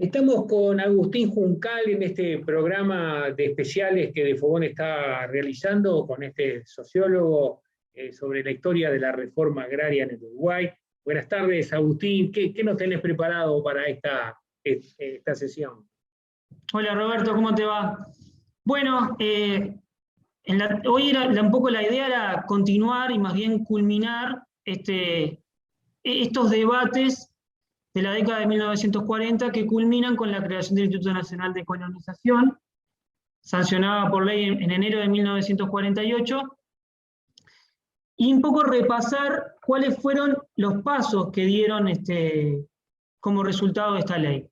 Estamos con Agustín Juncal en este programa de especiales que Defogón está realizando con este sociólogo sobre la historia de la reforma agraria en el Uruguay. Buenas tardes, Agustín. ¿Qué nos tenés preparado para esta sesión? Hola Roberto, ¿cómo te va? Bueno, hoy un poco la idea era continuar y más bien culminar estos debates de la década de 1940 que culminan con la creación del Instituto Nacional de Colonización, sancionada por ley en enero de 1948, y un poco repasar cuáles fueron los pasos que dieron como resultado de esta ley.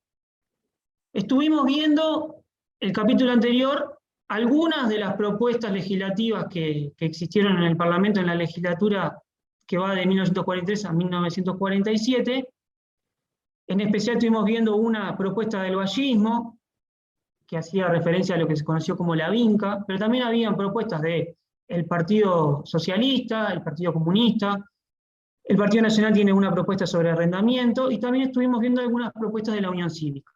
Estuvimos viendo el capítulo anterior algunas de las propuestas legislativas que existieron en el Parlamento en la legislatura que va de 1943 a 1947. En especial estuvimos viendo una propuesta del vallismo, que hacía referencia a lo que se conoció como la vinca, pero también habían propuestas del Partido Socialista, el Partido Comunista, el Partido Nacional tiene una propuesta sobre arrendamiento, y también estuvimos viendo algunas propuestas de la Unión Cívica.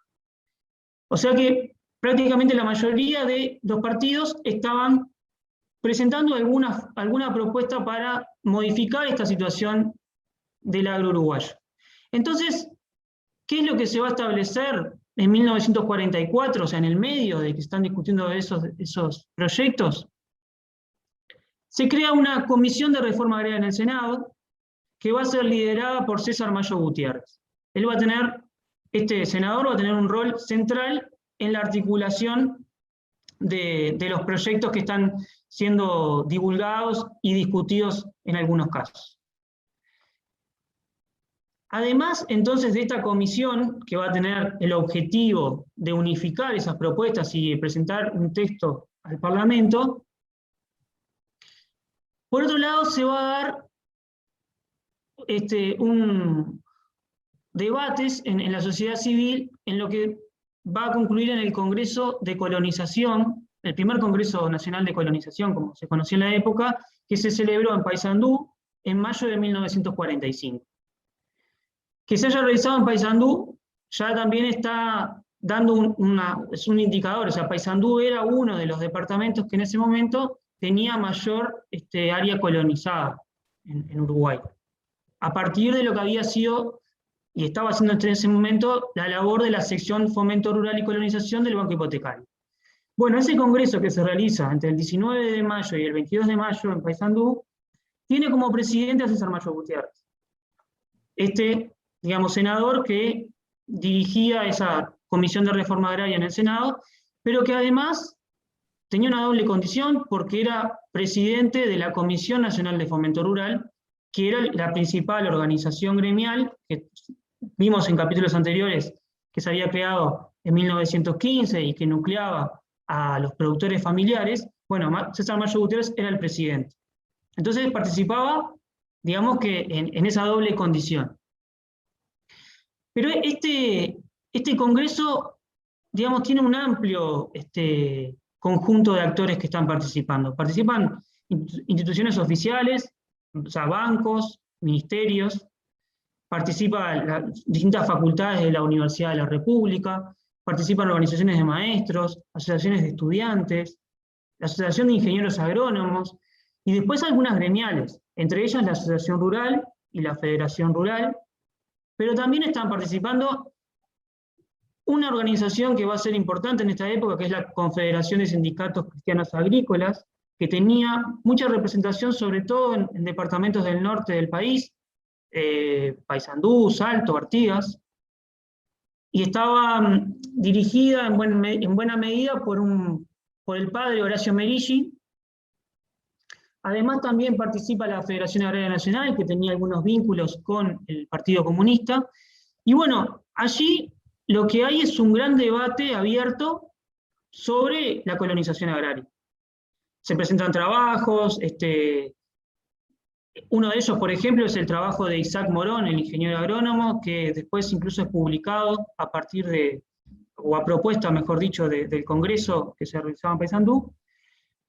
O sea que prácticamente la mayoría de los partidos estaban presentando alguna propuesta para modificar esta situación del agro uruguayo. Entonces, ¿qué es lo que se va a establecer en 1944, o sea, en el medio de que están discutiendo esos proyectos? Se crea una comisión de reforma agraria en el Senado, que va a ser liderada por César Mayo Gutiérrez. Este senador va a tener un rol central en la articulación de los proyectos que están siendo divulgados y discutidos en algunos casos. Además, entonces, de esta comisión, que va a tener el objetivo de unificar esas propuestas y presentar un texto al Parlamento, por otro lado, se va a dar debates en la sociedad civil en lo que va a concluir en el Congreso de Colonización, el primer Congreso Nacional de Colonización, como se conoció en la época, que se celebró en Paysandú en mayo de 1945. Que se haya realizado en Paysandú ya también está dando es un indicador, o sea, Paysandú era uno de los departamentos que en ese momento tenía mayor área colonizada en Uruguay, a partir de lo que había sido y estaba haciendo en ese momento la labor de la sección Fomento Rural y Colonización del Banco Hipotecario. Bueno, ese congreso que se realiza entre el 19 de mayo y el 22 de mayo en Paysandú, tiene como presidente a César Mayo Gutiérrez, senador que dirigía esa comisión de reforma agraria en el Senado, pero que además tenía una doble condición porque era presidente de la Comisión Nacional de Fomento Rural, que era la principal organización gremial, que vimos en capítulos anteriores que se había creado en 1915 y que nucleaba a los productores familiares. Bueno, César Mayo Gutiérrez era el presidente. Entonces participaba, digamos que en esa doble condición. Pero este congreso, digamos, tiene un amplio conjunto de actores que están participando. Participan instituciones oficiales, o sea, bancos, ministerios, participan las distintas facultades de la Universidad de la República, participan organizaciones de maestros, asociaciones de estudiantes, la Asociación de Ingenieros Agrónomos, y después algunas gremiales, entre ellas la Asociación Rural y la Federación Rural, pero también están participando una organización que va a ser importante en esta época, que es la Confederación de Sindicatos Cristianos Agrícolas, que tenía mucha representación, sobre todo en departamentos del norte del país, Paysandú, Salto, Artigas, y estaba dirigida en buena medida por el padre Horacio Meriggi. Además también participa la Federación Agraria Nacional, que tenía algunos vínculos con el Partido Comunista, y bueno, allí lo que hay es un gran debate abierto sobre la colonización agraria. Se presentan trabajos, uno de ellos, por ejemplo, es el trabajo de Isaac Morón, el ingeniero agrónomo, que después incluso es publicado a partir o a propuesta, mejor dicho, del Congreso que se realizaba en Paysandú,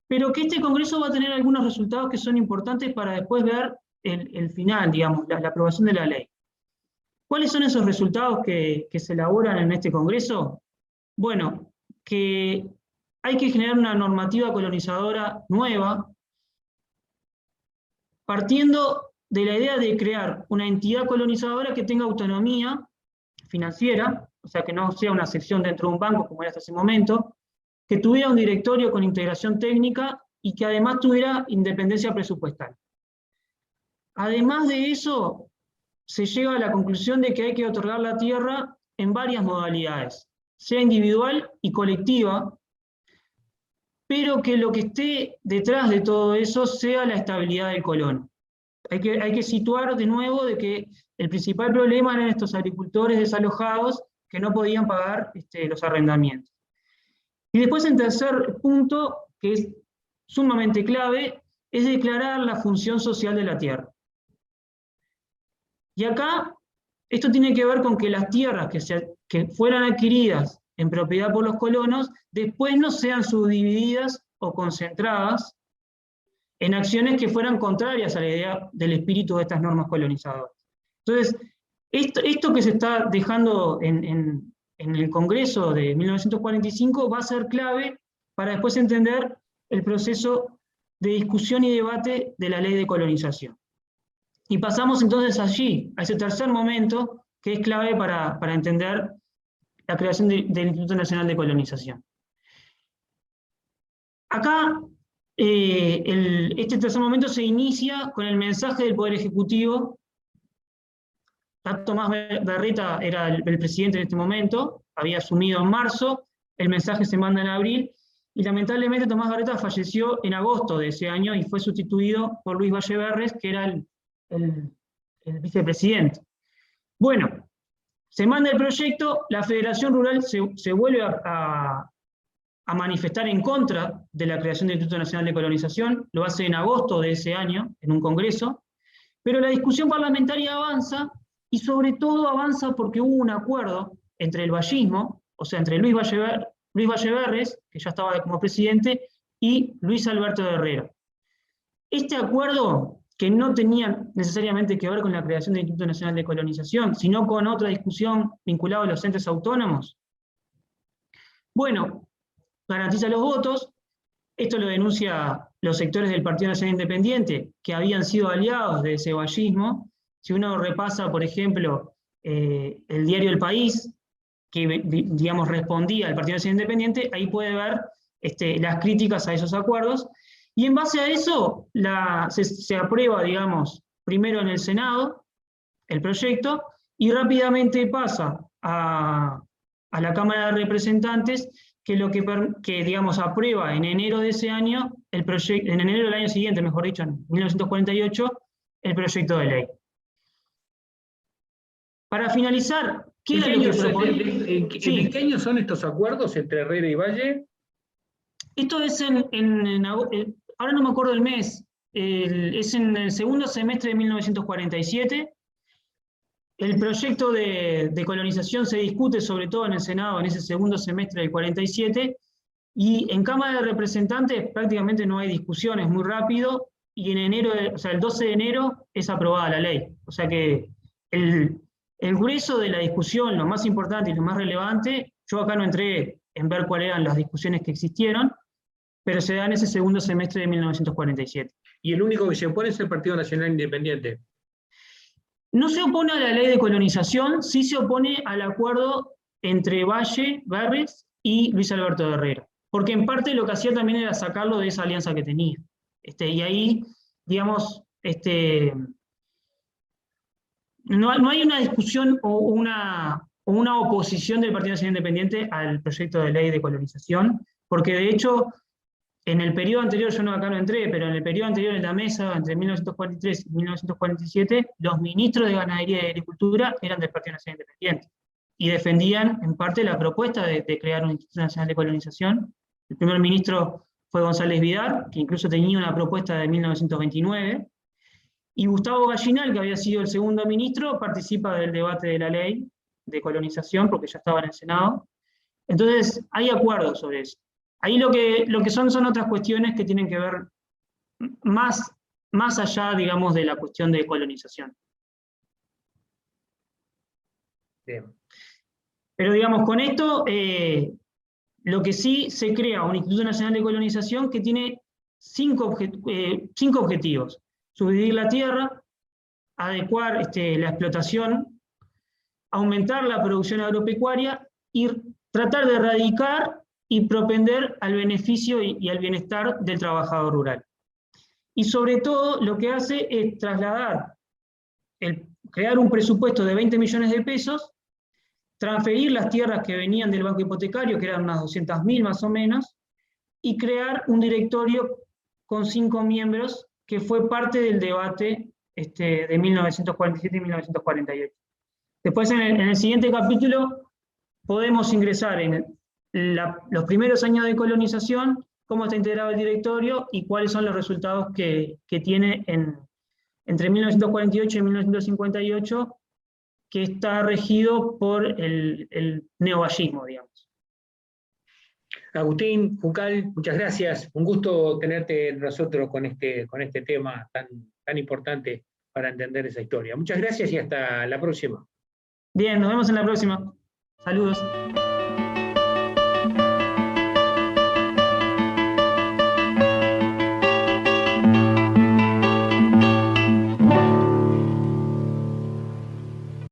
pero que este Congreso va a tener algunos resultados que son importantes para después ver el final, digamos, la aprobación de la ley. ¿Cuáles son esos resultados que se elaboran en este Congreso? Bueno, que hay que generar una normativa colonizadora nueva, partiendo de la idea de crear una entidad colonizadora que tenga autonomía financiera, o sea, que no sea una sección dentro de un banco como era hasta ese momento, que tuviera un directorio con integración técnica y que además tuviera independencia presupuestal. Además de eso, se llega a la conclusión de que hay que otorgar la tierra en varias modalidades, sea individual y colectiva, pero que lo que esté detrás de todo eso sea la estabilidad del colono. Hay que situar de nuevo de que el principal problema eran estos agricultores desalojados que no podían pagar los arrendamientos. Y después, en tercer punto, que es sumamente clave, es declarar la función social de la tierra. Y acá, esto tiene que ver con que las tierras que fueran adquiridas en propiedad por los colonos, después no sean subdivididas o concentradas en acciones que fueran contrarias a la idea del espíritu de estas normas colonizadoras. Entonces, esto que se está dejando en el Congreso de 1945 va a ser clave para después entender el proceso de discusión y debate de la ley de colonización. Y pasamos entonces allí, a ese tercer momento, que es clave para entender la creación del Instituto Nacional de Colonización. Acá, este tercer momento se inicia con el mensaje del Poder Ejecutivo. Tomás Berreta era el presidente en este momento, había asumido en marzo, el mensaje se manda en abril, y lamentablemente Tomás Berreta falleció en agosto de ese año y fue sustituido por Luis Valleverres, que era el vicepresidente. Bueno, se manda el proyecto, la Federación Rural se vuelve a manifestar en contra de la creación del Instituto Nacional de Colonización, lo hace en agosto de ese año, en un congreso, pero la discusión parlamentaria avanza, y sobre todo avanza porque hubo un acuerdo entre el vallismo, o sea, entre Luis Valleverres, que ya estaba como presidente, y Luis Alberto de Herrera. Este acuerdo, que no tenía necesariamente que ver con la creación del Instituto Nacional de Colonización, sino con otra discusión vinculada a los entes autónomos, bueno, garantiza los votos. Esto lo denuncia los sectores del Partido Nacional Independiente, que habían sido aliados de ese vallismo. Si uno repasa, por ejemplo, el diario El País, que digamos respondía al Partido Nacional Independiente, ahí puede ver las críticas a esos acuerdos, y en base a eso se aprueba, digamos, primero en el Senado el proyecto, y rápidamente pasa a la Cámara de Representantes, que digamos, aprueba en enero de ese año, en enero del año siguiente, mejor dicho, en 1948, el proyecto de ley. Para finalizar, ¿qué era lo que proponía? ¿En qué año son estos acuerdos entre Herrera y Valle? Esto es ahora no me acuerdo el mes, es en el segundo semestre de 1947. El proyecto de colonización se discute sobre todo en el Senado en ese segundo semestre del 47, y en Cámara de Representantes prácticamente no hay discusión, es muy rápido, y en enero, o sea, el 12 de enero es aprobada la ley. O sea que el grueso de la discusión, lo más importante y lo más relevante, yo acá no entré en ver cuáles eran las discusiones que existieron, pero se da en ese segundo semestre de 1947. ¿Y el único que se opone es el Partido Nacional Independiente? No se opone a la ley de colonización, sí se opone al acuerdo entre Valleverres y Luis Alberto de Herrera, porque en parte lo que hacía también era sacarlo de esa alianza que tenía. Y ahí, digamos, no hay una discusión o una oposición del Partido Nacional Independiente al proyecto de ley de colonización, porque de hecho, en el periodo anterior, yo acá no entré, pero en el periodo anterior en la mesa, entre 1943 y 1947, los ministros de Ganadería y Agricultura eran del Partido Nacional Independiente, y defendían en parte la propuesta de crear un Instituto Nacional de Colonización. El primer ministro fue González Vidar, que incluso tenía una propuesta de 1929, y Gustavo Gallinal, que había sido el segundo ministro, participa del debate de la ley de colonización, porque ya estaba en el Senado. Entonces, hay acuerdos sobre eso. Ahí lo que son otras cuestiones que tienen que ver más allá, digamos, de la cuestión de colonización. Bien. Pero digamos, con esto, lo que sí se crea un Instituto Nacional de Colonización que tiene cinco objetivos: subdividir la tierra, adecuar la explotación, aumentar la producción agropecuaria y tratar de erradicar y propender al beneficio y al bienestar del trabajador rural. Y sobre todo lo que hace es trasladar, crear un presupuesto de 20 millones de pesos, transferir las tierras que venían del banco hipotecario, que eran unas 200.000 más o menos, y crear un directorio con 5 miembros, que fue parte del debate de 1947 y 1948. Después, en el siguiente capítulo, podemos ingresar en los primeros años de colonización, cómo está integrado el directorio y cuáles son los resultados que tiene entre 1948 y 1958, que está regido por el neovallismo, digamos. Agustín Juncal, muchas gracias. Un gusto tenerte nosotros con este tema tan importante para entender esa historia. Muchas gracias y hasta la próxima. Bien, nos vemos en la próxima. Saludos.